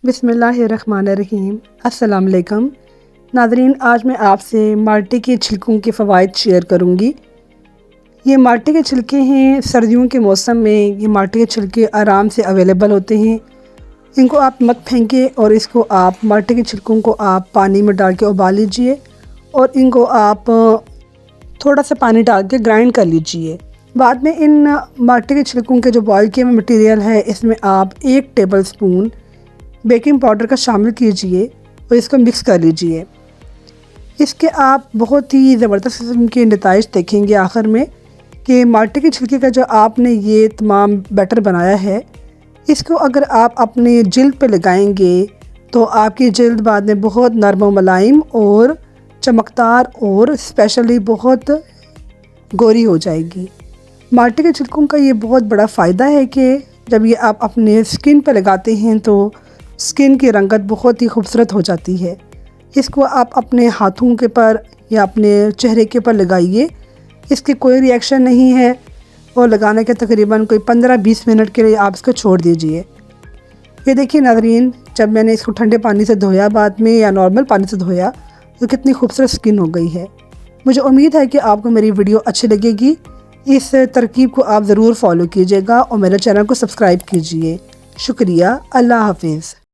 बिस्मिल्लाहिर्रहमानिर्रहीम। अस्सलाम वालेकुम नाज़रीन, आज मैं आपसे माल्टे के छिलकों के फ़वाइद शेयर करूंगी। ये माल्टे के छिलके हैं, सर्दियों के मौसम में ये माल्टे के छिलके आराम से अवेलेबल होते हैं। इनको आप मत फेंकें और इसको आप माल्टे के छिलकों को आप पानी में डाल के उबाल लीजिए और इनको आप थोड़ा सा पानी डाल के ग्राइंड कर लीजिए। बाद में इन माल्टे के छिलकों के जो बॉयल किए हुए मटीरियल है, इसमें आप 1 टेबल स्पून बेकिंग पाउडर का शामिल कीजिए और इसको मिक्स कर लीजिए। इसके आप बहुत ही ज़बरदस्त किस्म के नताइज देखेंगे आखिर में कि माल्टे के छिलके का जो आपने ये तमाम बैटर बनाया है, इसको अगर आप अपने जिल्द पे लगाएंगे तो आपकी जिल्द बाद में बहुत नरम व मुलायम और चमकदार और स्पेशली बहुत गोरी हो जाएगी। माल्टे के छिलकों का ये बहुत बड़ा फ़ायदा है कि जब ये आप अपने स्किन पर लगाते हैं तो स्किन की रंगत बहुत ही खूबसूरत हो जाती है। इसको आप अपने हाथों के पर या अपने चेहरे के पर लगाइए, इसकी कोई रिएक्शन नहीं है और लगाने के तकरीबन कोई 15-20 मिनट के लिए आप इसको छोड़ दीजिए। ये देखिए नाज़रीन, जब मैंने इसको ठंडे पानी से धोया बाद में या नॉर्मल पानी से धोया तो कितनी खूबसूरत स्किन हो गई है। मुझे उम्मीद है कि आपको मेरी वीडियो अच्छी लगेगी। इस तरकीब को आप ज़रूर फॉलो कीजिएगा और मेरे चैनल को सब्सक्राइब कीजिए। शुक्रिया। अल्लाह हाफिज़।